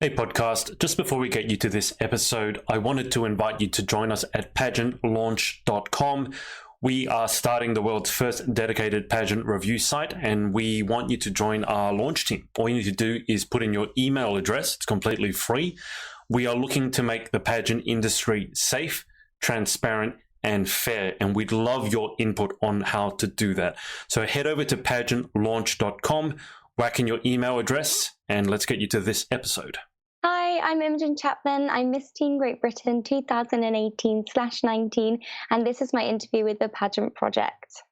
Hey podcast, just before we get you to this episode, I wanted to invite you to join us at pageantlaunch.com. We are starting the world's first dedicated pageant review site, and we want you to join our launch team. All you need to do is put in your email address. It's completely free. We are looking to make the pageant industry safe, transparent, and fair, and we'd love your input on how to do that. So head over to pageantlaunch.com, whack in your email address, and let's get you to this episode. Hi, I'm Imogen Chapman. I'm Miss Teen Great Britain 2018/19, and this is my interview with the Pageant Project.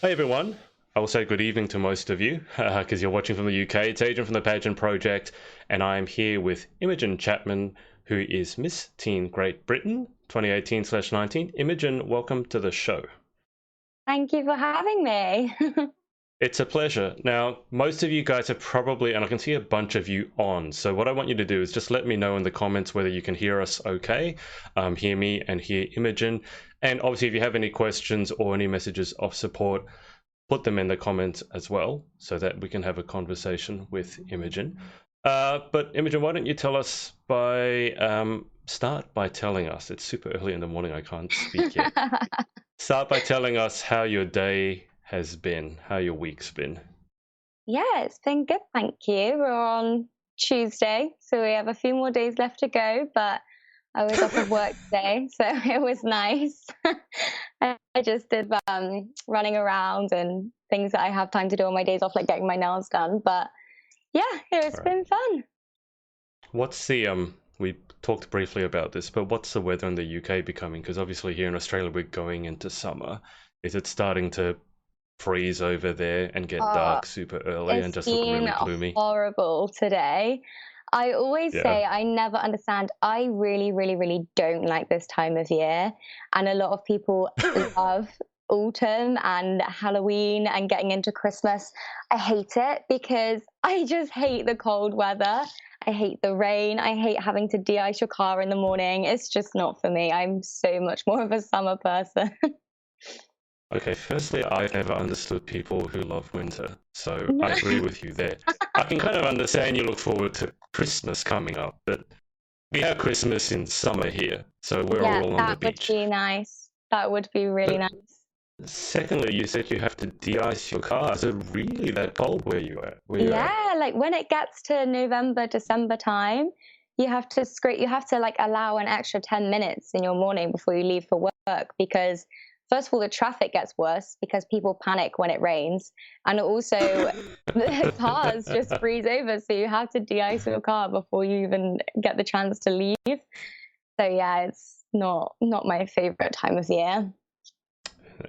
Hi everyone. I will say good evening to most of you because you're watching from the UK. It's Adrian from the Pageant Project, and I'm here with Imogen Chapman, who is Miss Teen Great Britain 2018/19. Imogen, welcome to the show. Thank you for having me. It's a pleasure. Now, most of you guys are probably, and I can see a bunch of you on, so what I want you to do is just let me know in the comments whether you can hear us okay, hear me and hear Imogen. And obviously, if you have any questions or any messages of support, put them in the comments as well so that we can have a conversation with Imogen. But Imogen, why don't you tell us start by telling us, it's super early in the morning, I can't speak yet. Start by telling us how your day has been, how your week's been. Yeah, it's been good, thank you. We're on Tuesday, so we have a few more days left to go, but I was off of work today, so it was nice. I just did running around and things that I have time to do on my days off, like getting my nails done. But yeah, it's been fun. What's the we talked briefly about this, but what's the weather in the UK becoming? Because obviously here in Australia we're going into summer. Is it starting to freeze over there and get dark super early and just look really gloomy? Horrible today. I always say I never understand. I really, really, really don't like this time of year. And a lot of people love autumn and Halloween and getting into Christmas. I hate it because I just hate the cold weather. I hate the rain. I hate having to de-ice your car in the morning. It's just not for me. I'm so much more of a summer person. Okay, firstly, I've never understood people who love winter, so I agree with you there. I can kind of understand you look forward to Christmas coming up, but we have Christmas in summer here, so we're all on the beach. That would be nice. That would be really nice. Secondly, you said you have to de-ice your car. Is it really that cold where you are? Like when it gets to November, December time, you have to like allow an extra 10 minutes in your morning before you leave for work because first of all, the traffic gets worse because people panic when it rains. And also, the cars just freeze over. So you have to de-ice your car before you even get the chance to leave. So yeah, it's not my favorite time of year.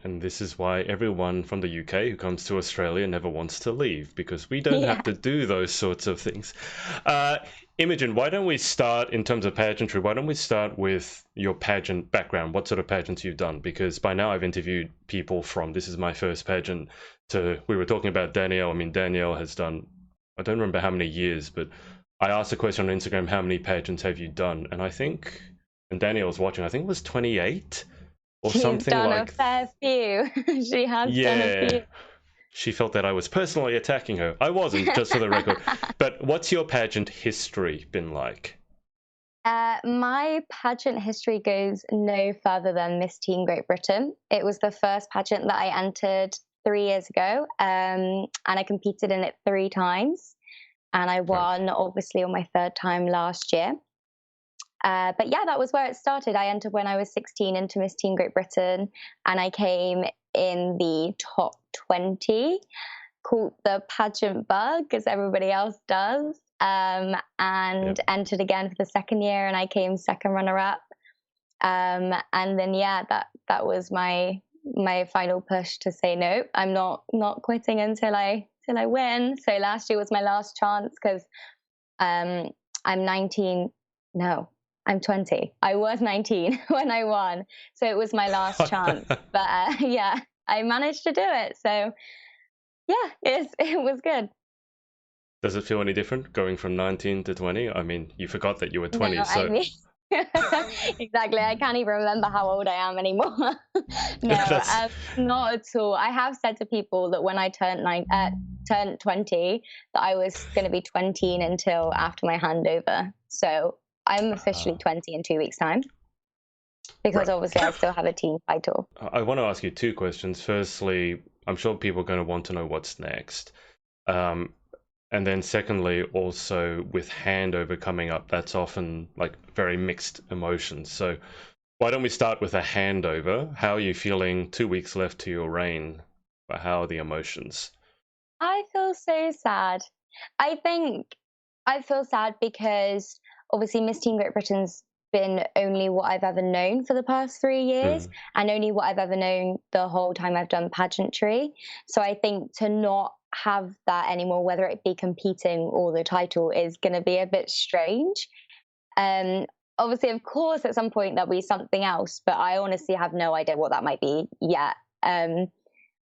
And this is why everyone from the UK who comes to Australia never wants to leave, because we don't have to do those sorts of things. Imogen, why don't we start in terms of pageantry? Why don't we start with your pageant background? What sort of pageants you've done? Because by now I've interviewed people from, this is my first pageant, to, we were talking about Danielle. I mean, Danielle has done, I don't remember how many years, but I asked a question on Instagram, how many pageants have you done? And I think, and Danielle was watching, I think it was 28 or something like that. She's done a fair few. She has done a few. She felt that I was personally attacking her. I wasn't, just for the record. But what's your pageant history been like? My pageant history goes no further than Miss Teen Great Britain. It was the first pageant that I entered 3 years ago, and I competed in it 3 times. And I won, obviously, on my 3rd time last year. But yeah, that was where it started. I entered when I was 16 into Miss Teen Great Britain, and I came in the top 20, caught the pageant bug as everybody else does, and entered again for the 2nd year, and I came 2nd runner-up. And then that was my final push to say no, I'm not quitting until I win. So last year was my last chance because I'm 19. No, I'm 20. I was 19 when I won, so it was my last chance. But yeah, I managed to do it. So yeah, it was good. Does it feel any different going from 19 to 20? I mean, you forgot that you were No, 20, I so mean, exactly. I can't even remember how old I am anymore. No, that's not at all. I have said to people that when I turned 20, that I was going to be 20 until after my handover. So I'm officially uh, 20 in 2 weeks' time because right. obviously I still have a team title. I want to ask you two questions. Firstly, I'm sure people are going to want to know what's next. Um, and then secondly, also with handover coming up, that's often like very mixed emotions. So why don't we start with a handover? How are you feeling 2 weeks left to your reign? How are the emotions? I feel so sad. I think I feel sad because obviously Miss Teen Great Britain's been only what I've ever known for the past 3 years Mm, and only what I've ever known the whole time I've done pageantry. So I think to not have that anymore, whether it be competing or the title, is going to be a bit strange. Um, Obviously, of course, at some point there'll be something else, but I honestly have no idea what that might be yet. Um,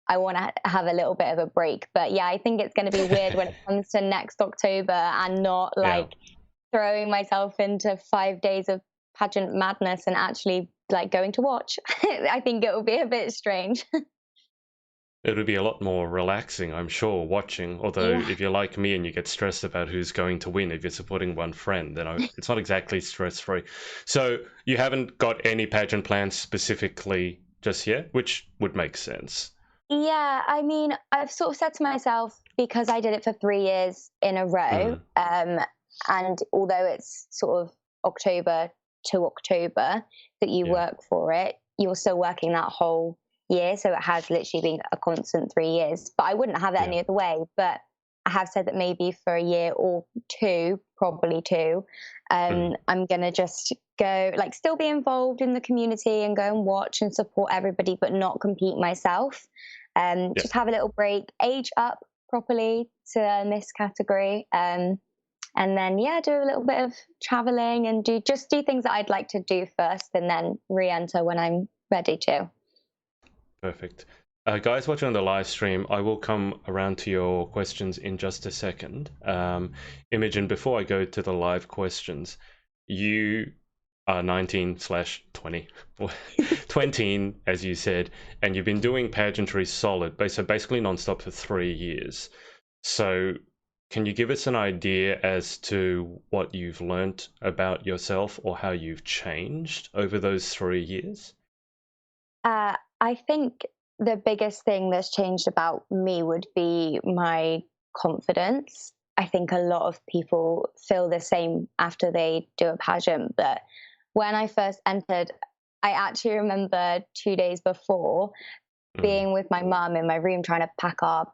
I want to have a little bit of a break. But yeah, I think it's going to be weird when it comes to next October and not yeah. like throwing myself into 5 days of pageant madness and actually like going to watch. I think it will be a bit strange. It would be a lot more relaxing, I'm sure, watching. Although, Yeah. if you're like me and you get stressed about who's going to win, if you're supporting one friend, then it's not exactly stress free. So, you haven't got any pageant plans specifically just yet, which would make sense. Yeah, I mean, I've sort of said to myself because I did it for 3 years in a row, Mm, and although it's sort of October to October that you yeah, work for it, you're still working that whole year. So it has literally been a constant 3 years. But I wouldn't have it yeah. any other way. But I have said that maybe for a year or two, probably two, Mm, I'm gonna just go like still be involved in the community and go and watch and support everybody, but not compete myself. yeah. Just have a little break, age up properly to this category, and then yeah, do a little bit of traveling and do things that I'd like to do first, and then re-enter when I'm ready to. Perfect. Guys watching on the live stream, I will come around to your questions in just a second. Imogen, before I go to the live questions, you are 19/20, 20, as you said, and you've been doing pageantry solid, so basically nonstop for 3 years. So, can you give us an idea as to what you've learnt about yourself or how you've changed over those 3 years? I think the biggest thing that's changed about me would be my confidence. I think a lot of people feel the same after they do a pageant, but when I first entered, I actually remember 2 days before Mm, being with my mum in my room trying to pack our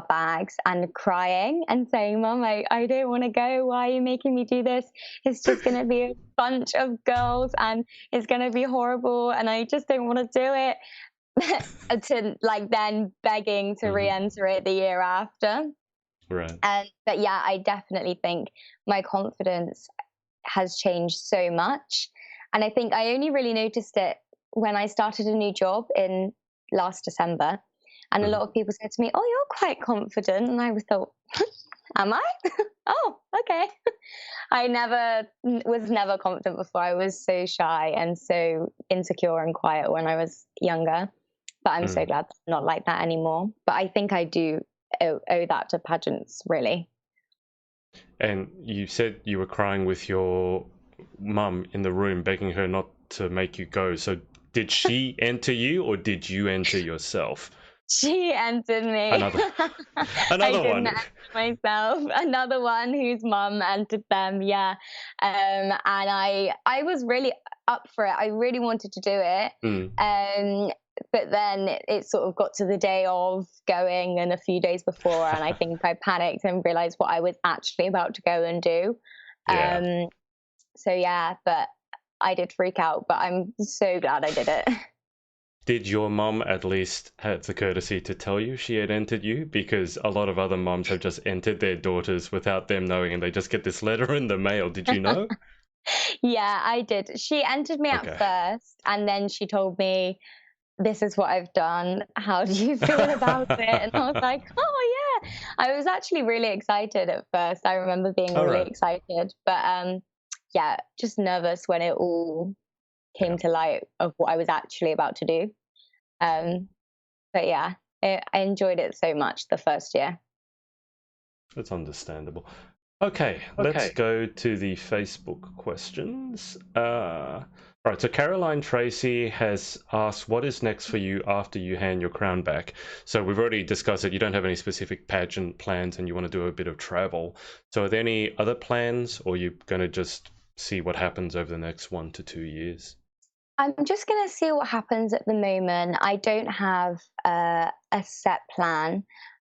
bags and crying and saying, Mum, I don't want to go. Why are you making me do this? It's just going to be a bunch of girls and it's going to be horrible. And I just don't want to do it. To like then begging to mhm, re-enter it the year after. right. And but yeah, I definitely think my confidence has changed so much. And I think I only really noticed it when I started a new job in last December. And a Mhm. lot of people said to me, "Oh, you're quite confident." And I was thought, "Am I?" Oh, okay. I was never confident before. I was so shy and so insecure and quiet when I was younger. But I'm so Mm. glad that I'm not like that anymore. But I think I do owe that to pageants, really. And you said you were crying with your mum in the room, begging her not to make you go. So did she enter you or did you enter yourself? She entered me. Another I another didn't one. enter myself. Another one whose mum entered them, yeah. And I was really up for it. I really wanted to do it. Mm, But then it sort of got to the day of going and a few days before, and I think I panicked and realized what I was actually about to go and do. yeah. Um, so yeah, but I did freak out, but I'm so glad I did it. Did your mum at least have the courtesy to tell you she had entered you? Because a lot of other mums have just entered their daughters without them knowing and they just get this letter in the mail. Did you know? Yeah, I did. She entered me at Okay. first, and then she told me this is what I've done. How do you feel about it? And I was like, oh yeah. I was actually really excited at first. I remember being All really right. excited, but yeah, just nervous when it all Yeah, came to light of what I was actually about to do. Um, but yeah, I enjoyed it so much the first year. that's understandable. Okay, let's Okay. go to the Facebook questions. All right, so Caroline Tracy has asked, what is next for you after you hand your crown back? So we've already discussed that you don't have any specific pageant plans and you want to do a bit of travel. So are there any other plans, or are you going to just see what happens over the next 1 to 2 years? I'm just going to see what happens at the moment. I don't have a set plan,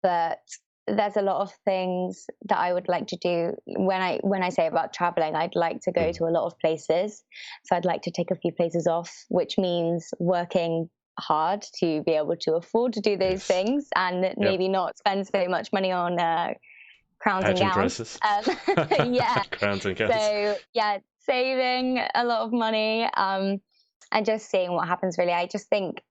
but there's a lot of things that I would like to do. When I say about traveling, I'd like to go Mm, to a lot of places. So I'd like to take a few places off, which means working hard to be able to afford to do those yes. things and Yep. maybe not spend so much money on crowns and Pageant gowns. dresses. Yeah. Crowns and gowns. So yeah, saving a lot of money, and just seeing what happens. Really, I just think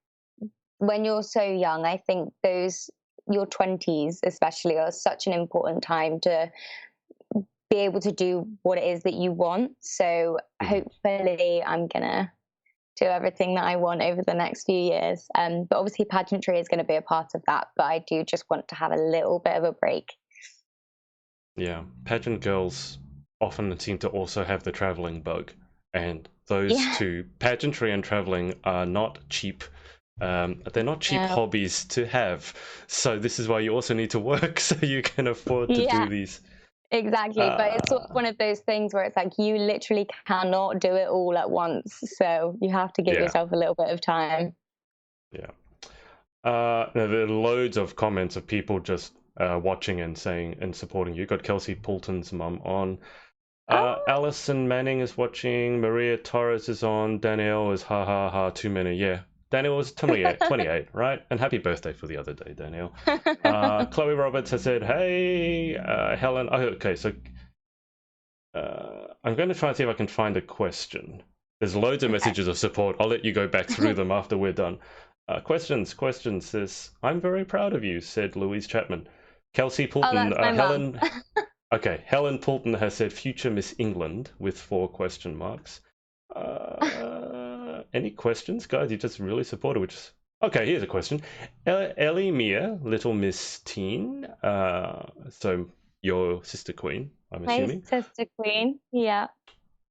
when you're so young, I think those your 20s especially are such an important time to be able to do what it is that you want. So Mhm. hopefully I'm gonna do everything that I want over the next few years. But obviously pageantry is going to be a part of that. But I do just want to have a little bit of a break. Yeah, pageant girls often seem to also have the traveling bug, and those Yeah. two, pageantry and traveling, are not cheap. They're not cheap No. hobbies to have. So this is why you also need to work so you can afford to do Yeah. these. Exactly, but it's sort of Uh, one of those things where it's like you literally cannot do it all at once. So you have to give yeah, yourself a little bit of time. yeah. No, there are loads of comments of people just watching and saying and supporting you. Got Kelsey Poulton's mum on. Oh, Alison Manning is watching. Maria Torres is on. Danielle is ha ha ha. Too many. Yeah. Danielle was 28, right? And happy birthday for the other day, Danielle. Chloe Roberts has said, hey, Helen. Oh, okay, so I'm going to try and see if I can find a question. There's loads of okay. messages of support. I'll let you go back through them after we're done. Questions says, I'm very proud of you, said Louise Chapman. Kelsey Oh, Poulton, that's my mum. Helen. Okay, Helen Poulton has said future Miss England with 4 question marks. Any questions, guys? You just really supported, which is okay. Here's a question: Ellie Mia, Little Miss Teen. So your sister Queen, I'm My assuming. sister queen. Yeah.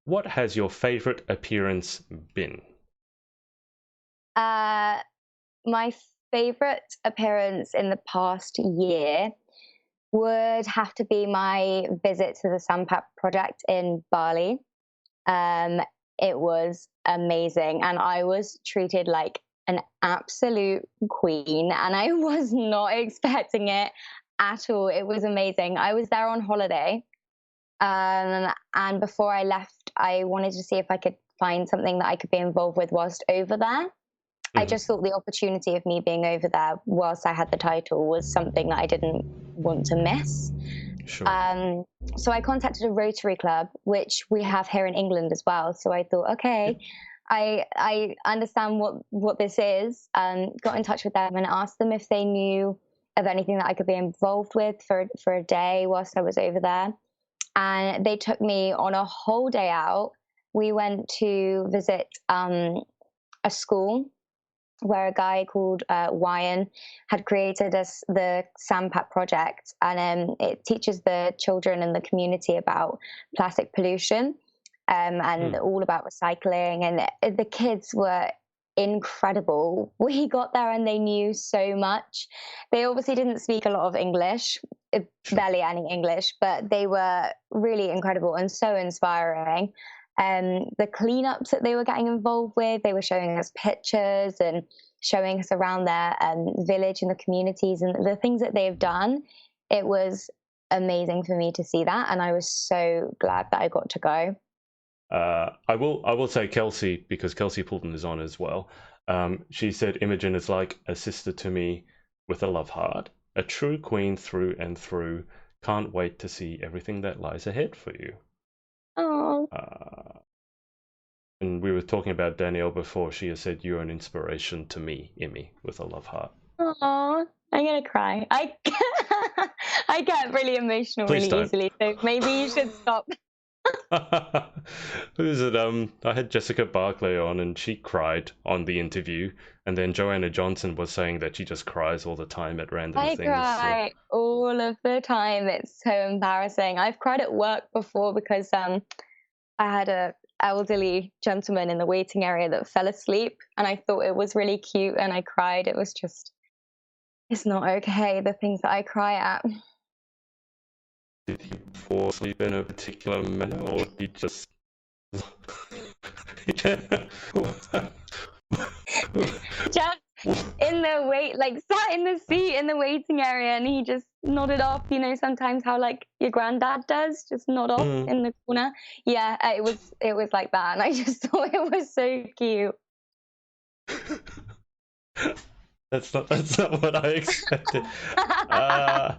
What has your favorite appearance been? Uh, my favorite appearance in the past year would have to be my visit to the Sampat project in Bali. Um, it was amazing, and I was treated like an absolute queen, and I was not expecting it at all. It was amazing. I was there on holiday, and before I left, I wanted to see if I could find something that I could be involved with whilst over there. I Mhm. just thought the opportunity of me being over there whilst I had the title was something that I didn't want to miss. Sure. Um, so I contacted a Rotary Club, which we have here in England as well. So I thought, okay, Yep. I understand what this is. Got in touch with them and asked them if they knew of anything that I could be involved with for a day whilst I was over there. And they took me on a whole day out. We went to visit a school where a guy called Wyan had created the Sampat project, and it teaches the children in the community about plastic pollution, and Hmm. all about recycling. And the kids were incredible. We got there and they knew so much. They obviously didn't speak a lot of English, Sure. barely any English, but they were really incredible and so inspiring. The cleanups that they were getting involved with, they were showing us pictures and showing us around their village and the communities and the things that they've done. It was amazing for me to see that, and I was so glad that I got to go. I will say Kelsey, because Kelsey Poulton is on as well. She said Imogen is like a sister to me with a love heart, a true queen through and through. Can't wait to see everything that lies ahead for you. Oh, Uh, And we were talking about Danielle before. She has said you're an inspiration to me, Emmy, with a love heart. Oh, I'm gonna cry. I get really emotional Please really don't. easily, so maybe you should stop. Who is it? I had Jessica Barclay on, and she cried on the interview. And then Joanna Johnson was saying that she just cries all the time at random I things. So. cry all of the time. It's so embarrassing. I've cried at work before because I had a elderly gentleman in the waiting area that fell asleep, and I thought it was really cute, and I cried. It was just, it's not okay, the things that I cry at. Did he fall asleep in a particular manner, or he just? Just in the wait, like sat in the seat in the waiting area, and he just nodded off. You know, sometimes how like your granddad does, just nod off Mm. in the corner. Yeah, it was like that, and I just thought it was so cute. That's not what I expected. Uh,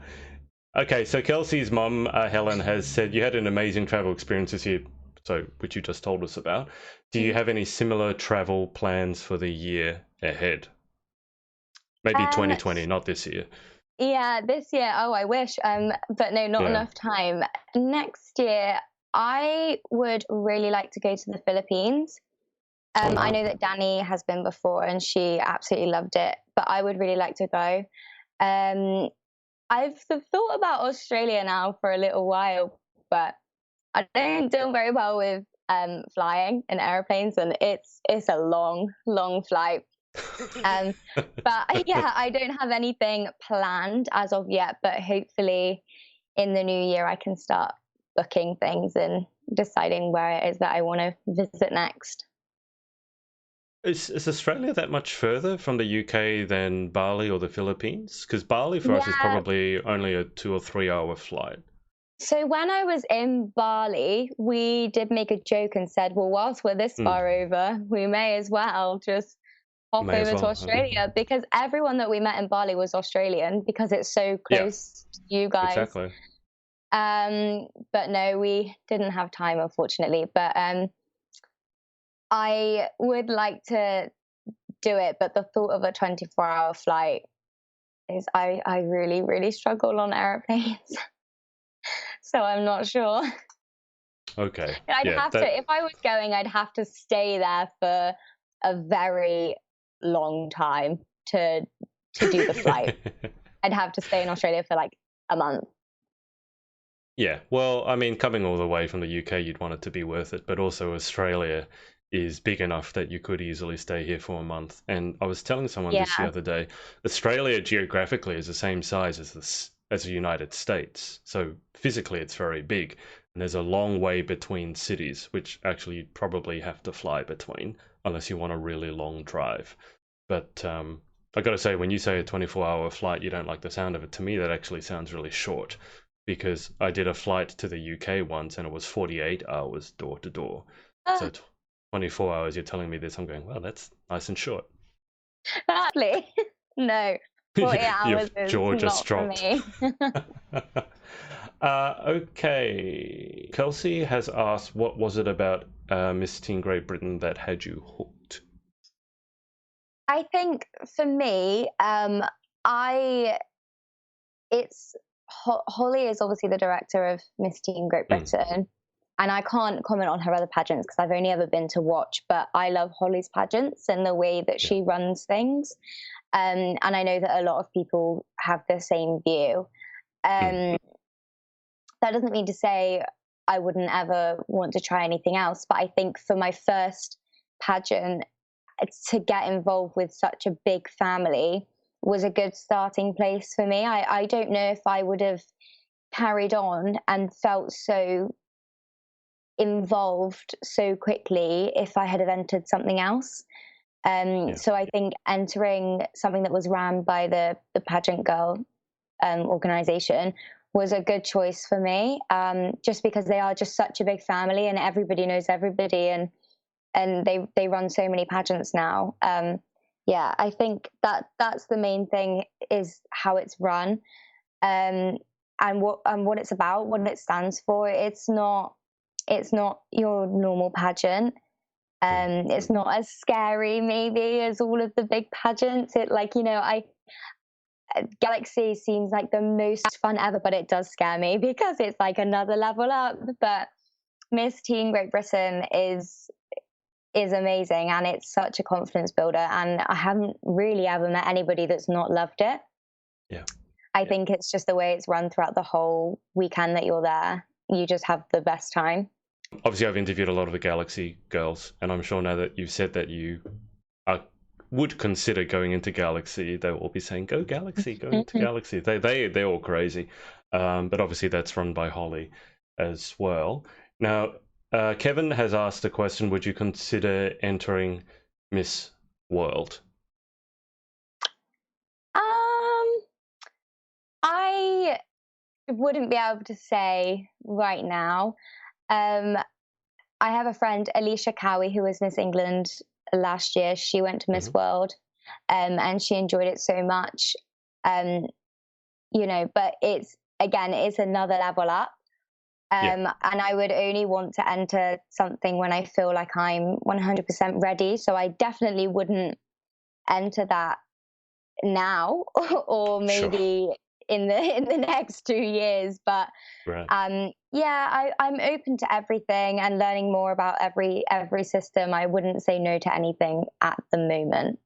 okay, so Kelsey's mum, Helen, has said you had an amazing travel experience this year, so which you just told us about. Do you have any similar travel plans for the year ahead? Maybe Um, 2020, not this year. yeah, this year, oh, I wish. But no, not Yeah. enough time. Next year, I would really like to go to the Philippines. Oh, I wow. know that Danny has been before and she absolutely loved it, but I would really like to go. Um, I've thought about Australia now for a little while, but I don't do very well with flying in airplanes, and it's a long, long flight. Um, but yeah, I don't have anything planned as of yet, but hopefully in the new year I can start booking things and deciding where it is that I want to visit next. Is Australia that much further from the UK than Bali or the Philippines? Because Bali for us is Yeah. probably only a 2 or 3 hour flight. So when I was in Bali, we did make a joke and said, well, whilst we're this Mm, far over, we may as well just hop may as over to well. Australia, because everyone that we met in Bali was Australian because it's so Yeah, close to you guys. exactly. But no, we didn't have time, unfortunately. But I would like to do it, but the thought of a 24-hour flight is, I really, really struggle on airplanes. So I'm not sure. Okay. I'd Yeah, have that. to, if I was going, I'd have to stay there for a very long time to do the flight. I'd have to stay in Australia for like a month. Yeah, well, I mean, coming all the way from the UK, you'd want it to be worth it, but also Australia is big enough that you could easily stay here for a month. And I was telling someone this the Yeah. other day, Australia geographically is the same size as as the United States. So physically it's very big, and there's a long way between cities, which actually you'd probably have to fly between unless you want a really long drive. But I got to say, when you say a 24-hour flight, you don't like the sound of it. To me, that actually sounds really short because I did a flight to the UK once and it was 48 hours door to door. So Ah, 24 hours, you're telling me this, I'm going, well, that's nice and short. exactly. No, 40 Your hours is jaw just not for dropped. me. Okay. Kelsey has asked, what was it about Miss Teen Great Britain that had you hooked? I think for me, I it's Holly is obviously the director of Miss Teen Great Mm, Britain, and I can't comment on her other pageants because I've only ever been to watch. But I love Holly's pageants and the way that yeah. she runs things, and I know that a lot of people have the same view. Mm, Um, that doesn't mean to say I wouldn't ever want to try anything else, but I think for my first pageant, to get involved with such a big family was a good starting place for me. I don't know if I would have carried on and felt so involved so quickly if I had have entered something else. yeah. So I think entering something that was ran by the pageant girl organization was a good choice for me, just because they are just such a big family and everybody knows everybody, and they run so many pageants now. Yeah, I think that's the main thing, is how it's run, um, and what it's about, what it stands for. It's not your normal pageant. It's not as scary maybe as all of the big pageants. It like, I Galaxy seems like the most fun ever, but it does scare me because it's like another level up. But Miss Teen Great Britain is amazing, and it's such a confidence builder, and I haven't really ever met anybody that's not loved it. Yeah. I think it's just the way it's run throughout the whole weekend that you're there. You just have the best time. Obviously, I've interviewed a lot of the Galaxy girls, and I'm sure now that you've said that you would consider going into Galaxy, they will all be saying, "Go Galaxy, go into Galaxy." They're all crazy, but obviously that's run by Holly as well. Now, Kevin has asked a question: would you consider entering Miss World? I wouldn't be able to say right now. Um, I have a friend, Alicia Cowie, who was Miss England last year. She went to Miss World, and she enjoyed it so much. But it's another level up. And I would only want to enter something when I feel like I'm 100% ready. So I definitely wouldn't enter that now, or maybe in the next 2 years. But Right. I'm open to everything and learning more about every system. I wouldn't say no to anything at the moment.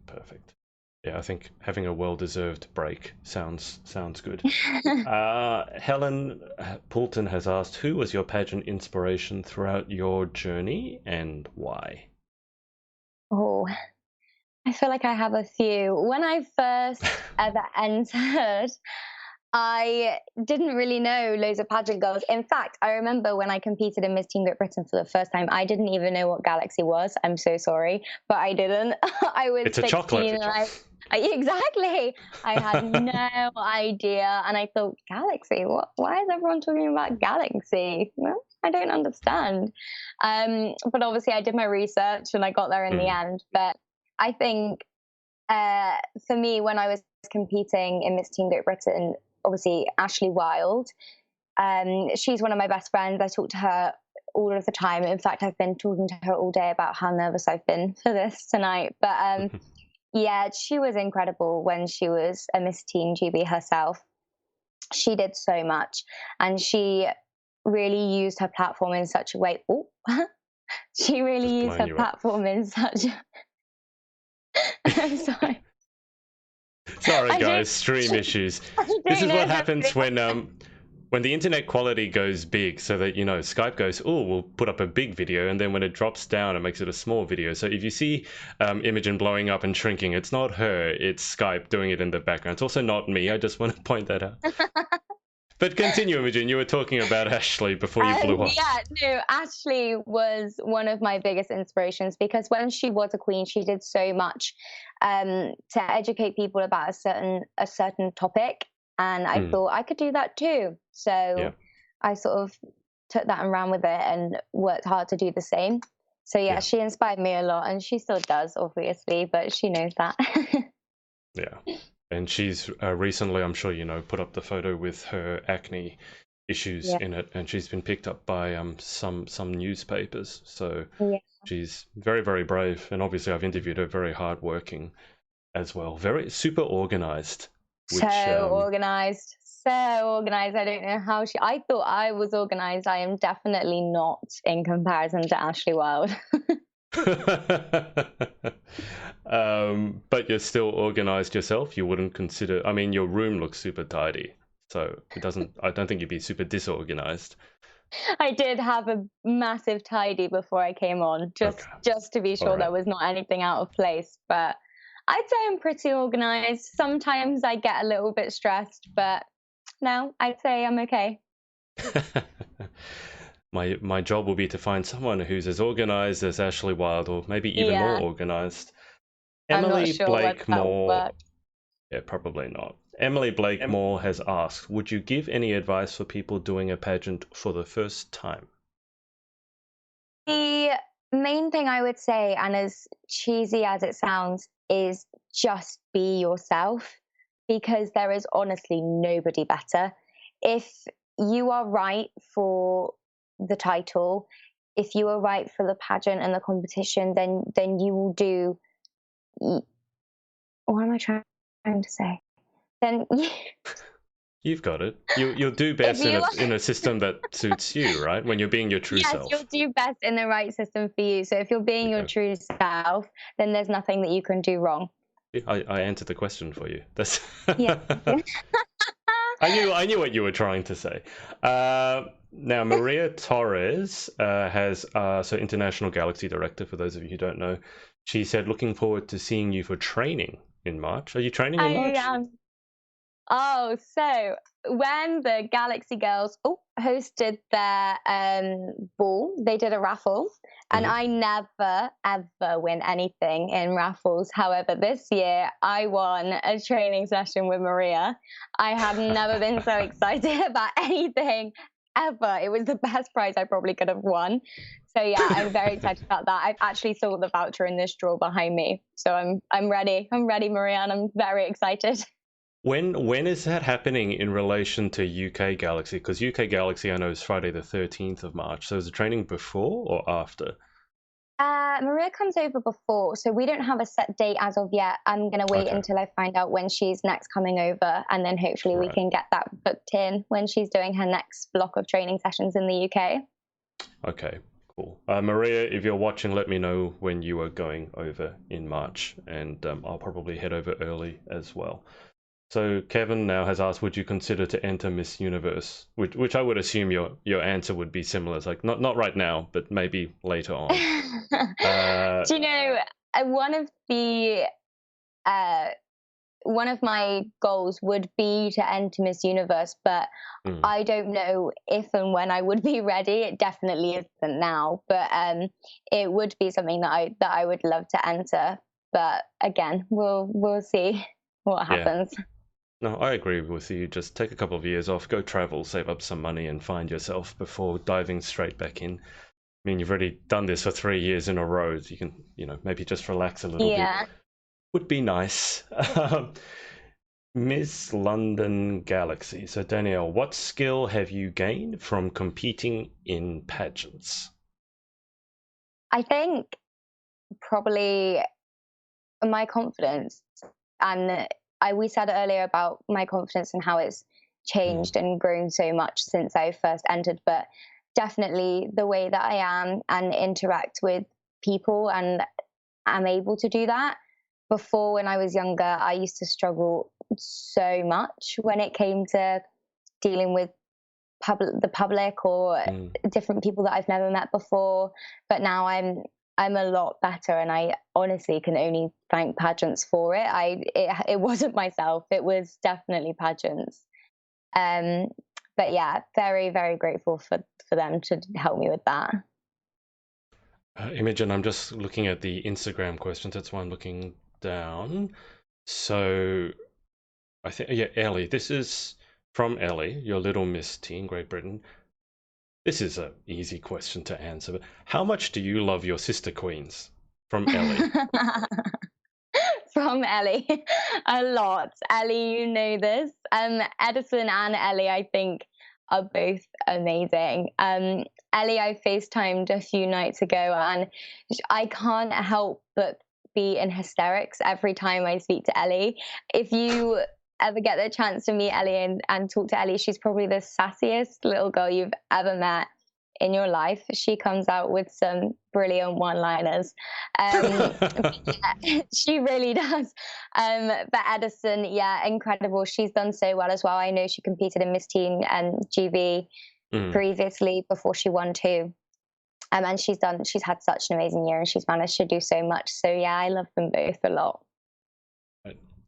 Perfect. Yeah, I think having a well-deserved break sounds good. Helen Poulton has asked, who was your pageant inspiration throughout your journey and why? Oh, I feel like I have a few. When I first ever entered, I didn't really know loads of pageant girls. In fact, I remember when I competed in Miss Teen Great Britain for the first time, I didn't even know what Galaxy was. I'm so sorry, but I didn't. I was It's a 16 chocolate. and exactly. I had no idea, and I thought, Galaxy? What? Why is everyone talking about Galaxy? Well, I don't understand. But obviously, I did my research and I got there in the end. But I think for me, when I was competing in Miss Teen Great Britain, obviously Ashley Wilde, she's one of my best friends. I talk to her all of the time. In fact, I've been talking to her all day about how nervous I've been for this tonight. But yeah, she was incredible when she was a Miss Teen GB herself. She did so much, and she really used her platform in such a way. Oh, she really used her platform in such. I'm sorry. Sorry, guys, stream issues. This is what happens when the internet quality goes big, so that Skype goes, oh, we'll put up a big video, and then when it drops down, it makes it a small video. So if you see Imogen blowing up and shrinking, it's not her, it's Skype doing it in the background. It's also not me. I just want to point that out. But continue, Imogen. You were talking about Ashley before you blew up. Yeah, no, Ashley was one of my biggest inspirations because when she was a queen, she did so much to educate people about a certain topic, and I thought I could do that too. So I sort of took that and ran with it and worked hard to do the same. So yeah, she inspired me a lot, and she still does, obviously, but she knows that. Yeah. And she's recently, I'm sure put up the photo with her acne issues in it, and she's been picked up by some newspapers. So she's very, very brave, and obviously I've interviewed her. Very hardworking as well. Very super organized. So organized. I don't know how I thought I was organized. I am definitely not in comparison to Ashley Wilde. But you're still organized yourself. You wouldn't consider. I mean, your room looks super tidy, so it doesn't. I don't think you'd be super disorganized. I did have a massive tidy before I came on, just to be sure there was not anything out of place. But I'd say I'm pretty organized. Sometimes I get a little bit stressed, but no, I'd say I'm okay. My job will be to find someone who's as organized as Ashley Wilde, or maybe even more organized. Emily Blakemore. Yeah, probably not. Emily Blakemore has asked, would you give any advice for people doing a pageant for the first time? The main thing I would say, and as cheesy as it sounds, is just be yourself, because there is honestly nobody better. If you are right for the title, if you are right for the pageant and the competition, then you will do. What am I trying to say? Then You've got it. You'll do if best you in a system that suits you, right? When you're being your true yes, you'll self. do best in the right system for you. So if you're being There your you true self, then there's nothing that you can do wrong. go. I answered the question for you. That's Yeah. I knew what you were trying to say. Now, Maria Torres has so International Galaxy Director. For those of you who don't know, she said, "Looking forward to seeing you for training in March." Are you training in I March? Oh, so when the Galaxy Girls hosted their ball, they did a raffle, and Hmm. I never ever win anything in raffles. However, this year I won a training session with Maria. I have never been so excited about anything ever. It was the best prize I probably could have won. So yeah, I'm very excited about that. I've actually saw the voucher in this drawer behind me, so I'm ready. I'm ready, Maria, and I'm very excited. When is that happening in relation to UK Galaxy? Because UK Galaxy, I know, is Friday the 13th of March. So is the training before or after? Maria comes over before, so we don't have a set date as of yet. I'm going to wait Okay, until I find out when she's next coming over, and then hopefully we right. can get that booked in when she's doing her next block of training sessions in the UK. Okay, cool. Maria, if you're watching, let me know when you are going over in March, and I'll probably head over early as well. So Kevin now has asked, would you consider to enter Miss Universe? Which I would assume your answer would be similar. It's like not right now, but maybe later on. Uh, Do you know, one of the uh, one of my goals would be to enter Miss Universe, but mm, I don't know if and when I would be ready. It definitely isn't now, but it would be something that I would love to enter. But again, we'll see what yeah. happens. No, I agree with you. Just take a couple of years off, go travel, save up some money, and find yourself before diving straight back in. I mean, you've already done this for 3 years in a row. So you can, maybe just relax a little bit. Yeah. Would be nice. Miss London Galaxy. So, Danielle, what skill have you gained from competing in pageants? I think probably my confidence, and we said earlier about my confidence and how it's Mm, changed and grown so much since I first entered, but definitely the way that I am and interact with people, and I'm able to do that. Before, when I was younger, I used to struggle so much when it came to dealing with the public or mm. different people that I've never met before. But now I'm a lot better, and I honestly can only thank pageants for it. It wasn't myself; it was definitely pageants. Um, but yeah, very very grateful for them to help me with that. Imogen, I'm just looking at the Instagram questions. That's why I'm looking down. So, I think, yeah, Ellie. This is from Ellie, your little Miss T in Great Britain. This is an easy question to answer, but how much do you love your sister queens? From Ellie. From Ellie, a lot. Ellie, you know this. Edison and Ellie, I think, are both amazing. Ellie, I FaceTimed a few nights ago, and I can't help but be in hysterics every time I speak to Ellie. If you ever get the chance to meet Ellie and talk to Ellie, she's probably the sassiest little girl you've ever met in your life. She comes out with some brilliant one-liners. She really does. But Edison, yeah, incredible. She's done so well as well. I know she competed in Miss Teen and GB Mm. previously before she won too. And she's had such an amazing year, and she's managed to do so much. So yeah, I love them both a lot.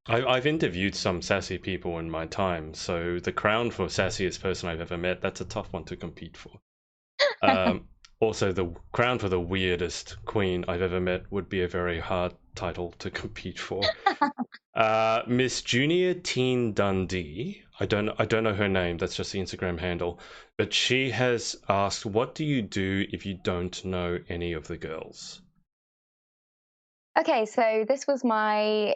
I've interviewed some sassy people in my time, so the crown for sassiest person I've ever met, that's a tough one to compete for. Also, the crown for the weirdest queen I've ever met would be a very hard title to compete for. Miss Junior Teen Dundee. I don't know her name. That's just the Instagram handle. But she has asked, "What do you do if you don't know any of the girls?" Okay, so this was my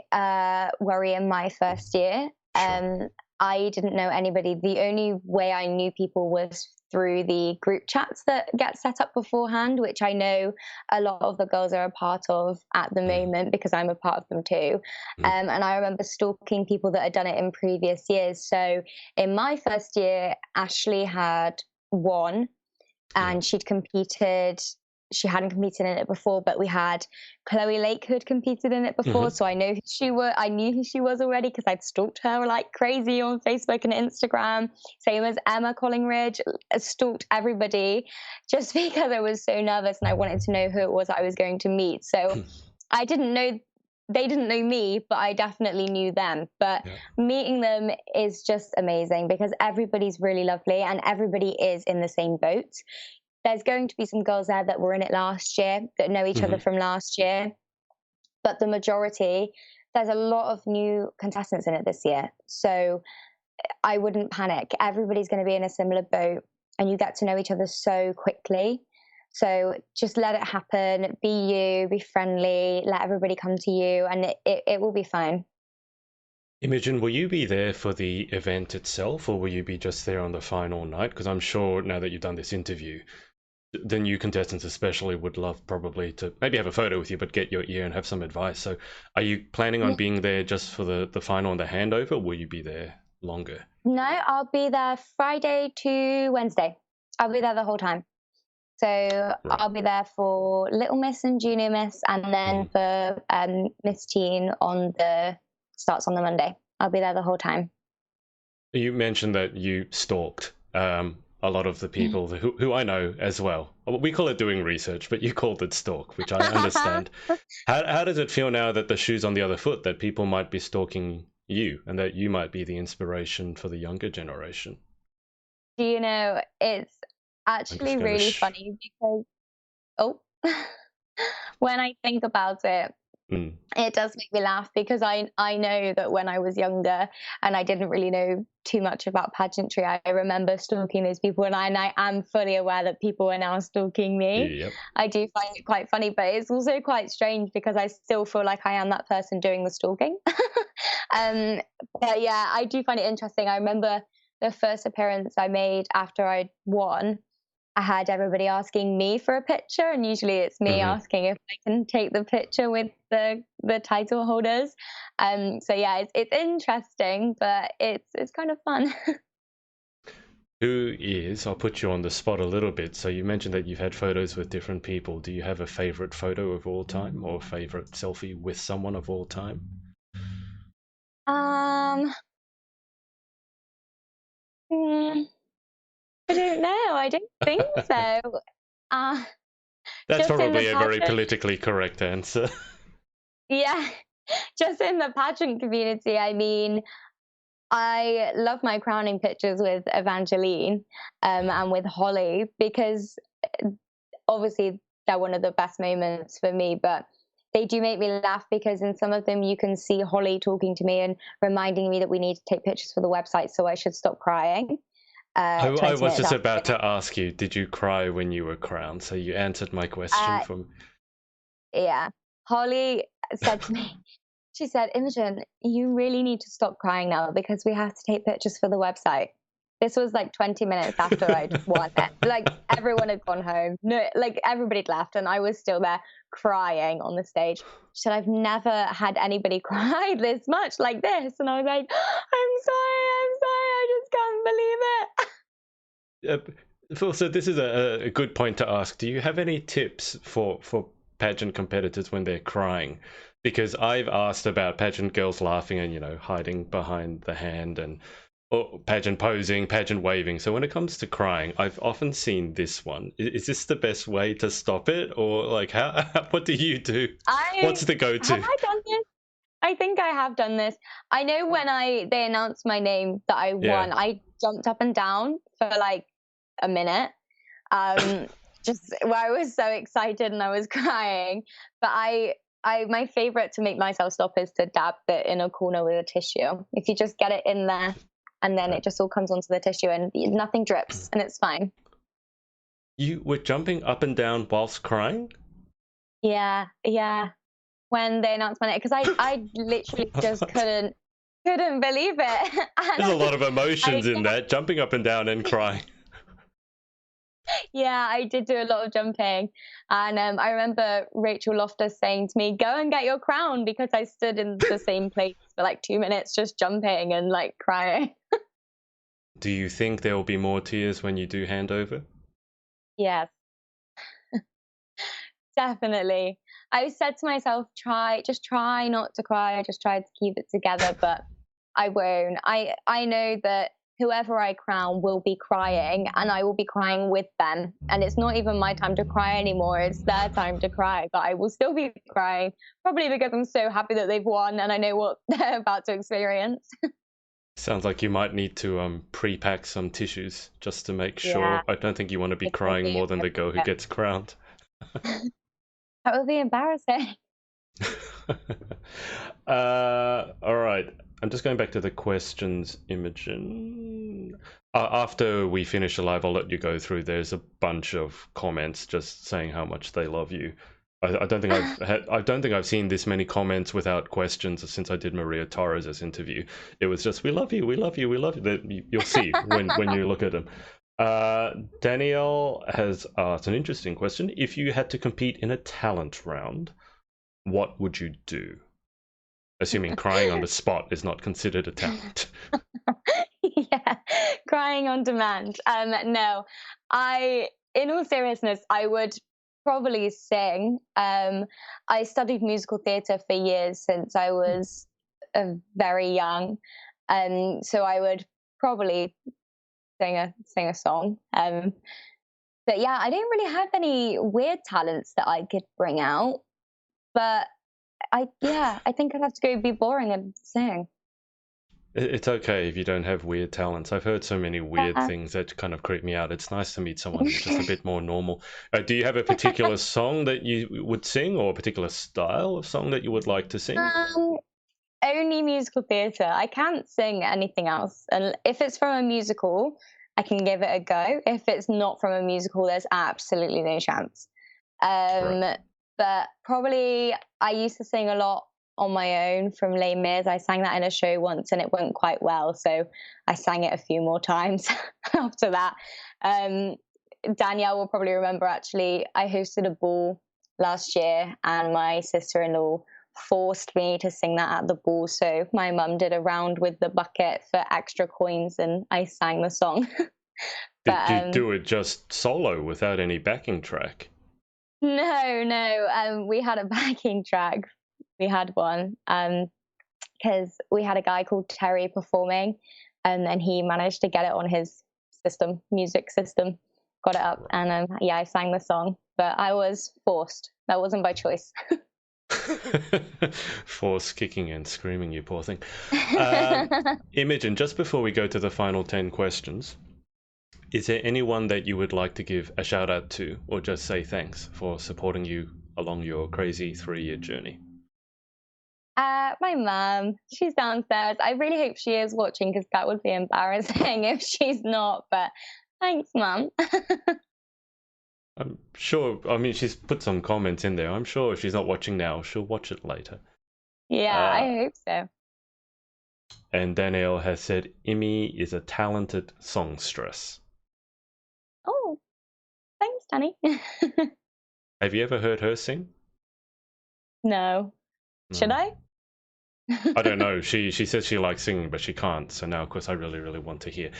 worry in my first year. Sure. I didn't know anybody. The only way I knew people was through the group chats that get set up beforehand, which I know a lot of the girls are a part of at the Mm, moment because I'm a part of them too. mm, And I remember stalking people that had done it in previous years. So in my first year, Ashley had won yeah. and she hadn't competed in it before, but we had Chloe Lake who had competed in it before, Hmm. so I knew who she was already because I'd stalked her like crazy on Facebook and Instagram. Same as Emma Collingridge, stalked everybody just because I was so nervous and I wanted to know who it was I was going to meet. So I didn't know they didn't know me, but I definitely knew them. But Yeah. meeting them is just amazing because everybody's really lovely and everybody is in the same boat. There's going to be some girls there that were in it last year that know each other Hmm. from last year, but the majority, there's a lot of new contestants in it this year. So I wouldn't panic. Everybody's going to be in a similar boat and you get to know each other so quickly. So just let it happen. Be you, be friendly, let everybody come to you, and it will be fine. Imogen, will you be there for the event itself, or will you be just there on the final night? Because I'm sure now that you've done this interview, the new contestants especially would love probably to maybe have a photo with you, but get your ear and have some advice. So are you planning on Yeah. being there just for the final and the handover, or will you be there longer? No, I'll be there Friday to Wednesday. I'll be there the whole time. So Right. I'll be there for Little Miss and Junior Miss, and then Mhm. for Miss Teen on the starts on the Monday. I'll be there the whole time. You mentioned that you stalked a lot of the people who I know as well. We call it doing research, but you called it stalk, which I understand. How does it feel now that the shoe's on the other foot, that people might be stalking you and that you might be the inspiration for the younger generation? Do you know, it's I'm just actually going to really funny because, oh, when I think about it, Mm, it does make me laugh because I know that when I was younger and I didn't really know too much about pageantry, I remember stalking those people, and I am fully aware that people are now stalking me. yep. I do find it quite funny, but it's also quite strange because I still feel like I am that person doing the stalking. um, but yeah, I do find it interesting. I remember the first appearance I made after I'd won. I had everybody asking me for a picture, and usually it's me Hmm. asking if I can take the picture with the title holders. So yeah, it's interesting, but it's kind of fun. Who is, I'll put you on the spot a little bit. So you mentioned that you've had photos with different people. Do you have a favorite photo of all time or a favorite selfie with someone of all time? um, hmm, I don't know. I don't think so. Uh, That's just in the probably a very pageant, politically correct answer. yeah, just in the pageant community. I mean, I love my crowning pictures with Evangeline and with Holly because obviously they're one of the best moments for me, but they do make me laugh because in some of them you can see Holly talking to me and reminding me that we need to take pictures for the website, so I should stop crying I 20 was minutes just after. about to ask you, did you cry when you were crowned? So you answered my question Uh, from. yeah. Holly said to me, she said, Imogen, you really need to stop crying now because we have to take pictures for the website. This was like 20 minutes after I'd won it. Like everyone had gone home. No, like everybody'd left, and I was still there crying on the stage. She said, I've never had anybody cry this much like this. And I was like, I'm sorry, I just can't believe it. So this is a good point to ask. Do you have any tips for pageant competitors when they're crying? Because I've asked about pageant girls laughing and hiding behind the hand and or pageant posing, pageant waving. So when it comes to crying, I've often seen this one. Is this the best way to stop it, or like how? What do you do? I What's the have go-to? I done this? I think I have done this. I know when they announced my name that I Yeah. won, I jumped up and down for like a minute. Um, just where I was so excited and I was crying. But my favorite to make myself stop is to dab it in a corner with a tissue. If you just get it in there and then Right. it just all comes onto the tissue and nothing drips and it's fine. You were jumping up and down whilst crying? Yeah, yeah. When they announced my name, because I literally just couldn't. couldn't believe it. There's a lot of I emotions in that, jumping up and down and crying. Yeah, I did do a lot of jumping. And I remember Rachel Loftus saying to me, go and get your crown, because I stood in the same place for like 2 minutes just jumping and like crying. Do you think there will be more tears when you do hand over? Yes, definitely. I said to myself, just try not to cry, just try to keep it together, but I won't. I know that whoever I crown will be crying, and I will be crying with them. And it's not even my time to cry anymore. It's their time to cry, but I will still be crying, probably because I'm so happy that they've won and I know what they're about to experience. Sounds like you might need to pre-pack some tissues just to make Yeah, sure. I don't think you want to be if I crying do. more than the girl who gets crowned. That would be embarrassing. All right. I'm just going back to the questions, Imogen. After we finish the live, I'll let you go through. There's a bunch of comments just saying how much they love you. I don't think I don't think I've seen this many comments without questions since I did Maria Torres's interview. It was just, we love you, we love you, we love you. You'll see when you look at them. Danielle has asked an interesting question. If you had to compete in a talent round, what would you do? Assuming crying on the spot is not considered a talent. Yeah, crying on demand. No, in all seriousness, I would probably sing. I studied musical theatre for years since I was very young, so I would probably sing a song. But yeah, I don't really have any weird talents that I could bring out. But I think I'd have to go be boring and sing. It's okay if you don't have weird talents. I've heard so many weird Yeah. things that kind of creep me out. It's nice to meet someone just a bit more normal. Do you have a particular song that you would sing, or a particular style of song that you would like to sing? um, Only musical theatre. I can't sing anything else. And if it's from a musical, I can give it a go. If it's not from a musical, there's absolutely no chance. Right. Um, but probably I used to sing a lot on my own from Les Mis. I sang that in a show once and it went quite well. So I sang it a few more times after that. Um, Danielle will probably remember, actually, I hosted a ball last year and my sister in law forced me to sing that at the ball. So my mum did a round with the bucket for extra coins and I sang the song. But Did you do it just solo without any backing track? no, we had a backing track. We had one because we had a guy called Terry performing, and then he managed to get it on his music system, got it up, and yeah, I sang the song, but I was forced. That wasn't by choice. Force kicking and screaming, you poor thing. Imogen, just before we go to the final 10 questions, is there anyone that you would like to give a shout out to, or just say thanks for supporting you along your crazy 3-year journey? My mum, she's downstairs. I really hope she is watching because that would be embarrassing if she's not. But thanks, mum. I'm sure, I mean, she's put some comments in there. I'm sure if she's not watching now, she'll watch it later. Yeah, Uh, I hope so. and Danielle has said, Imi is a talented songstress. Oh, thanks, Danny. Have you ever heard her sing? No. Should No. I? I don't know. She says she likes singing, but she can't. So now, of course, I really, really want to hear.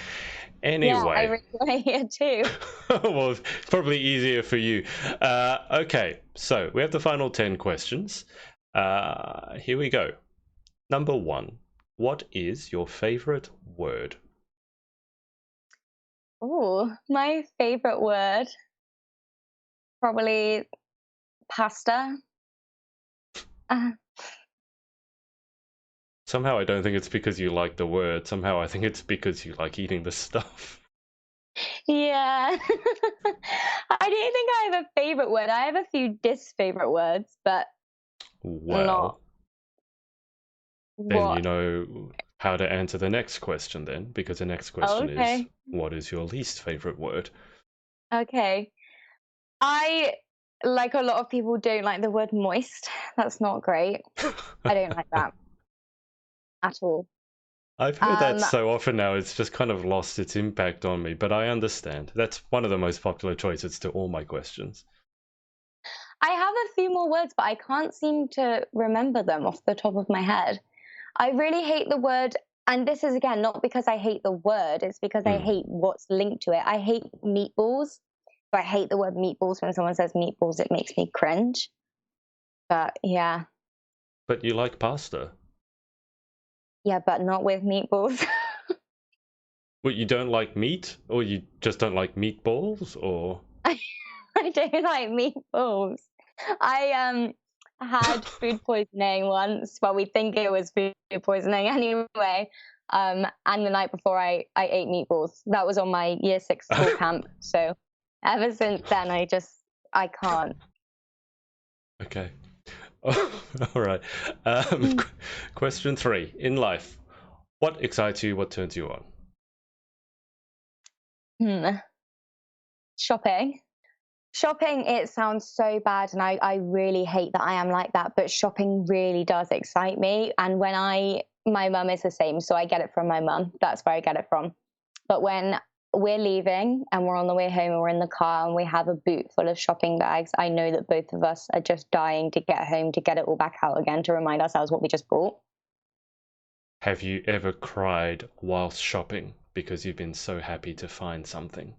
Yeah, I Anyway. really want to hear too. Well, it's probably easier for you. Okay, so we have the final 10 questions. Here we go. Number 1. What is your favorite word? Oh, my favorite word, probably pasta. Uh, Somehow I don't think it's because you like the word. Somehow I think it's because you like eating the stuff. yeah. I don't think I have a favorite word. I have a few disfavorite words, but not Well, then you what. know how to answer the next question then, because the next Oh, question is, okay. what is your least favorite word? Okay. I, like a lot of people, don't like the word moist. That's not great. I don't like that at all. I've heard that Um, so often now, it's just kind of lost its impact on me, but I understand. That's one of the most popular choices to all my questions. I have a few more words, but I can't seem to remember them off the top of my head. I really hate the word, and this is again not because I hate the word, it's because I Hmm. hate what's linked to it. I hate meatballs. So I hate the word meatballs. When someone says meatballs, it makes me cringe. But yeah, But you like pasta. yeah, but not with meatballs. What, you don't like meat? Or you just don't like meatballs? Or. I don't like meatballs. I had food poisoning once. Well, we think it was food poisoning anyway. And the night before I ate meatballs. That was on my year 6 school camp. So ever since then I can't. Okay. All right. Question 3. In life, what excites you? What turns you on? Hmm. Shopping. Shopping, it sounds so bad, and I really hate that I am like that, but shopping really does excite me. And my mum is the same, so I get it from my mum. That's where I get it from. But when we're leaving and we're on the way home and we're in the car and we have a boot full of shopping bags, I know that both of us are just dying to get home to get it all back out again to remind ourselves what we just bought. Have you ever cried whilst shopping because you've been so happy to find something?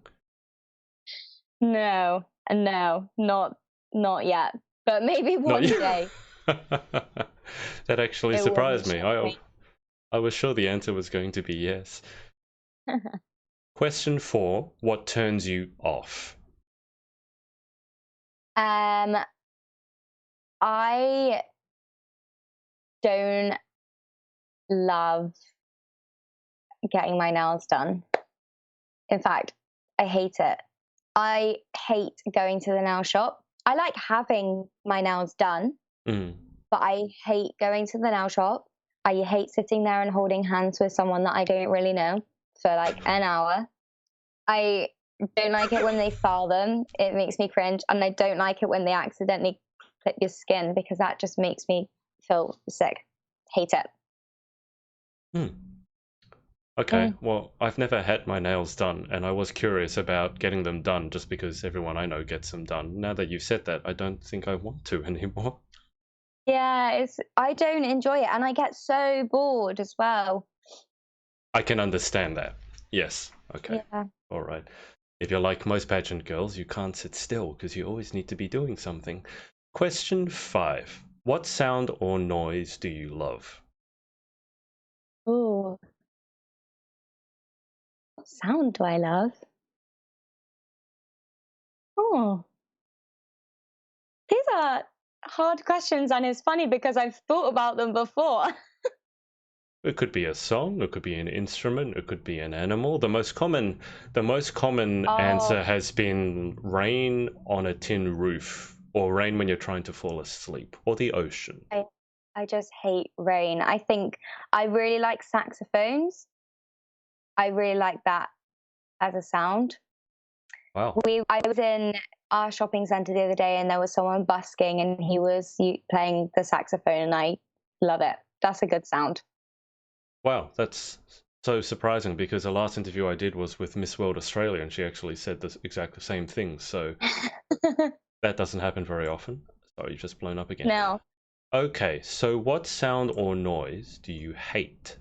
No, no, not yet. But maybe Not one yet. day That actually it will surprised be me. shopping. I was sure the answer was going to be yes. Question 4. What turns you off? um, I don't love getting my nails done. In fact, I hate it. I hate going to the nail shop. I like having my nails done, Mm. but I hate going to the nail shop. I hate sitting there and holding hands with someone that I don't really know for like an hour. I don't like it when they file them. It makes me cringe. And I don't like it when they accidentally clip your skin because that just makes me feel sick. Hate it. Hmm. Okay, Mm. well, I've never had my nails done, and I was curious about getting them done just because everyone I know gets them done. Now that you've said that, I don't think I want to anymore. Yeah, I don't enjoy it and I get so bored as well. I can understand that. Yes. Okay. Yeah. All right. If you're like most pageant girls, you can't sit still because you always need to be doing something. Question 5. What sound or noise do you love? Ooh, what sound do I love? Oh, these are hard questions, and it's funny because I've thought about them before. It could be a song, it could be an instrument, it could be an animal. The most common answer Oh, has been rain on a tin roof, or rain when you're trying to fall asleep, or the ocean. I, I just hate rain. I think I really like saxophones. I really like that as a sound. Wow. I was in our shopping center the other day, and there was someone busking, and he was playing the saxophone, and I love it. That's a good sound. Wow, that's so surprising because the last interview I did was with Miss World Australia and she actually said the exact same thing. So that doesn't happen very often. Sorry, you've just blown up again. No, Okay, so what sound or noise do you hate?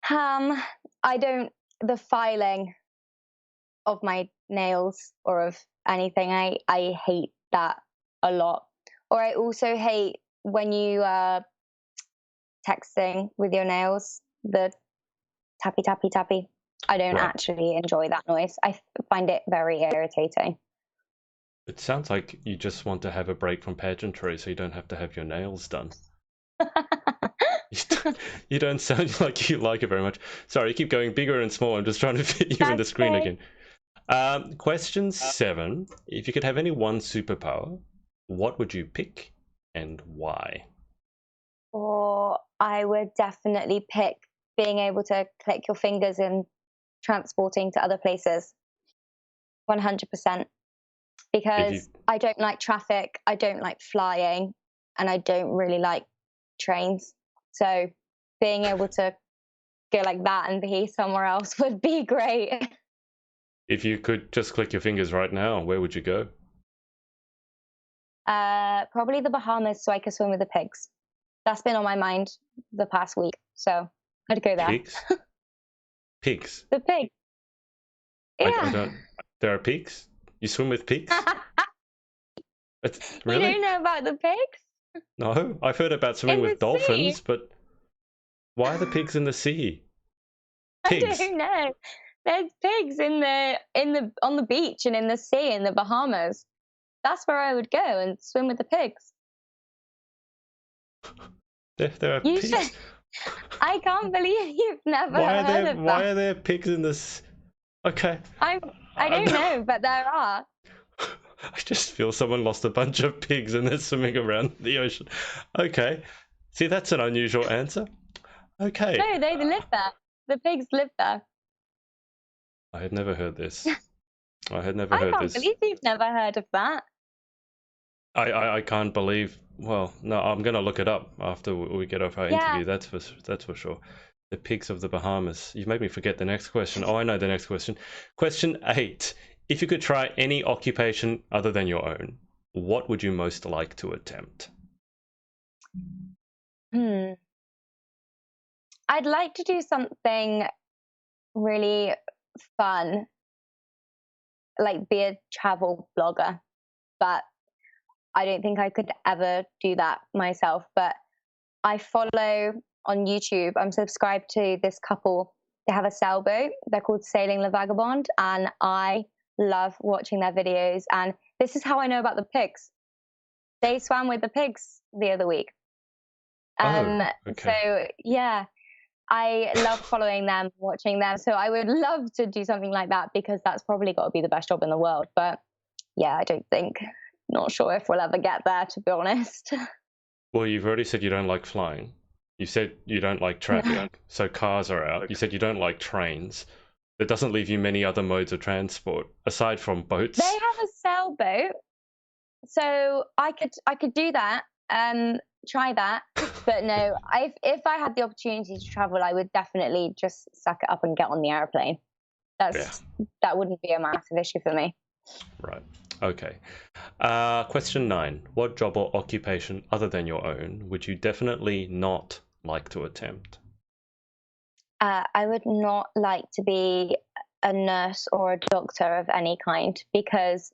um, I don't the filing of my nails or of anything. I hate that a lot. Or I also hate when you are texting with your nails, the tappy tappy tappy. I don't Right. actually enjoy that noise. Find it very irritating. It sounds like you just want to have a break from pageantry so you don't have to have your nails done. You don't, you don't sound like you like it very much. Sorry, you keep going bigger and smaller. I'm just trying to fit you in That's the screen okay. again. Question 7. If you could have any one superpower, what would you pick and why? Or I would definitely pick being able to click your fingers and transporting to other places. 100%. If you Because I don't like traffic, I don't like flying, and I don't really like trains. So being able to go like that and be somewhere else would be great. If you could just click your fingers right now, where would you go? Probably the Bahamas so I could swim with the pigs. That's been on my mind the past week, so I'd go there. Pigs? Pigs? The pig. I Yeah. don't... There are pigs? You swim with pigs? You Really? don't know about the pigs? No, I've heard about swimming In the with dolphins, sea. but why are the pigs in the sea? I Pigs? don't know. There's pigs on the beach and in the sea in the Bahamas. That's where I would go and swim with the pigs. There are You pigs? should. I can't believe you've never Why heard of why that. are there pigs in this? Okay. I don't know, but there are. I just feel someone lost a bunch of pigs and they're swimming around the ocean. Okay. See, that's an unusual answer. Okay. No, they live there. The pigs live there. I had never heard this. I had never I heard can't this. believe you've never heard of that. I can't believe. Well, no, I'm gonna look it up after we get off our Yeah. interview. That's for sure. The pigs of the Bahamas. You've made me forget the next question. Oh, I know the next question. Question 8. If you could try any occupation other than your own, what would you most like to attempt? I'd like to do something really fun, like be a travel blogger, but I don't think I could ever do that myself. But I follow on YouTube, I'm subscribed to this couple. They have a sailboat. They're called Sailing the Vagabond, and I love watching their videos. And this is how I know about the pigs. They swam with the pigs the other week. Okay. So yeah, I love following them, watching them. So I would love to do something like that because that's probably got to be the best job in the world. But yeah, I don't think, not sure if we'll ever get there, to be honest. Well, you've already said you don't like flying. You said you don't like traffic, so cars are out. You said you don't like trains. That doesn't leave you many other modes of transport aside from boats. They have a sailboat, so I could do that. Try that. But no, if I had the opportunity to travel, I would definitely just suck it up and get on the airplane. That wouldn't be a massive issue for me. Right. Okay. Question 9. What job or occupation other than your own would you definitely not like to attempt? I would not like to be a nurse or a doctor of any kind because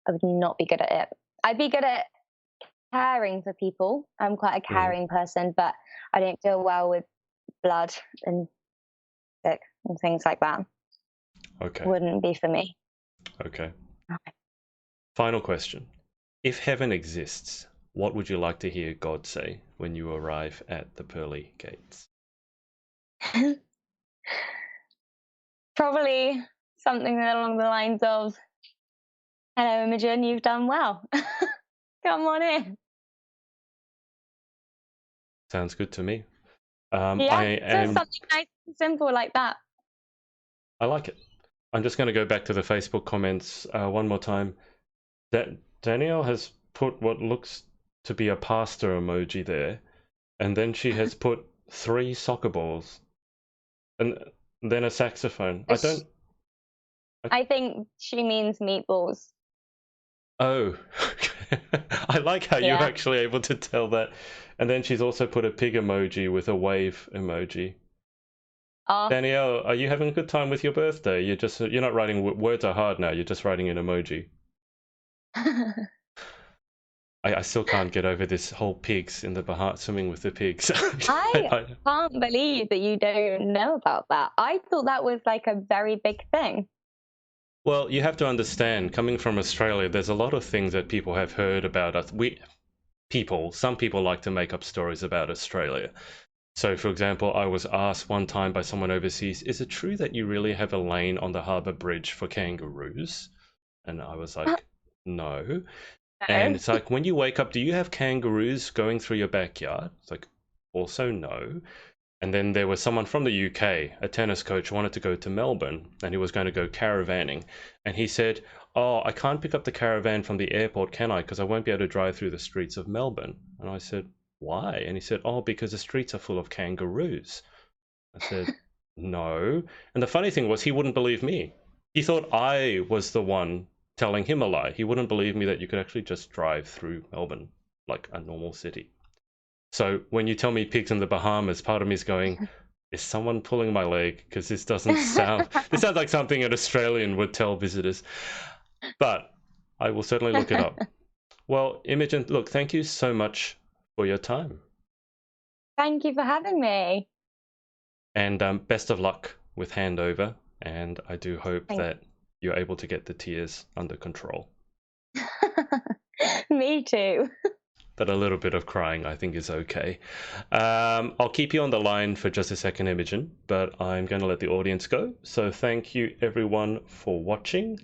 I would not be good at it. I'd be good at caring for people. I'm quite a caring person, but I don't deal well with blood and sick and things like that. Okay. Wouldn't be for me. Okay. Final question. If heaven exists, what would you like to hear God say when you arrive at the pearly gates? Probably something along the lines of, "Hello, Imogen, you've done well. Come on in." Sounds good to me. Just something nice and simple like that. I like it. I'm just going to go back to the Facebook comments one more time. Danielle has put what looks to be a pasta emoji there, and then she has put 3 soccer balls, and then a saxophone. I think she means meatballs. Oh, I like how you're actually able to tell that. And then she's also put a pig emoji with a wave emoji. Danielle, are you having a good time with your birthday? You're not writing words are hard now. You're just writing an emoji. I still can't get over this whole pigs in the Bahamas, swimming with the pigs. I can't believe that you don't know about that. I thought that was like a very big thing. Well, you have to understand, coming from Australia, there's a lot of things that people have heard about us. Some people like to make up stories about Australia. So, for example, I was asked one time by someone overseas, is it true that you really have a lane on the harbour bridge for kangaroos? And I was like, no. And it's like, when you wake up, do you have kangaroos going through your backyard? It's like, also no. And then there was someone from the UK, a tennis coach, who wanted to go to Melbourne, and he was going to go caravanning. And he said, oh, I can't pick up the caravan from the airport, can I? Because I won't be able to drive through the streets of Melbourne. And I said, why? And he said, oh, because the streets are full of kangaroos. I said, no. And the funny thing was, he wouldn't believe me. He thought I was the one telling him a lie. He wouldn't believe me that you could actually just drive through Melbourne like a normal city. So when you tell me pigs in the Bahamas, part of me is going, is someone pulling my leg? Because this doesn't sound, this sounds like something an Australian would tell visitors. But I will certainly look it up. Well, Imogen, look, thank you so much for your time. Thank you for having me. And best of luck with handover. And I do hope that you're able to get the tears under control. Me too. But a little bit of crying, I think, is okay. I'll keep you on the line for just a second, Imogen, but I'm going to let the audience go. So thank you, everyone, for watching.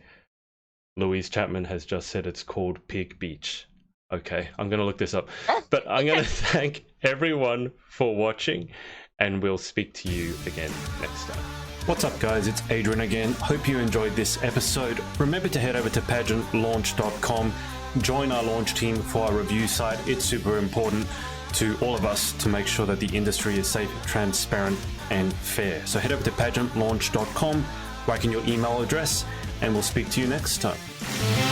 Louise Chapman has just said it's called Pig Beach. Okay, I'm going to look this up. But I'm going to thank everyone for watching, and we'll speak to you again next time. What's up, guys? It's Adrian again. Hope you enjoyed this episode. Remember to head over to pageantlaunch.com. Join our launch team for our review site. It's super important to all of us to make sure that the industry is safe, transparent, and fair. So head over to pageantlaunch.com, write in your email address, and we'll speak to you next time.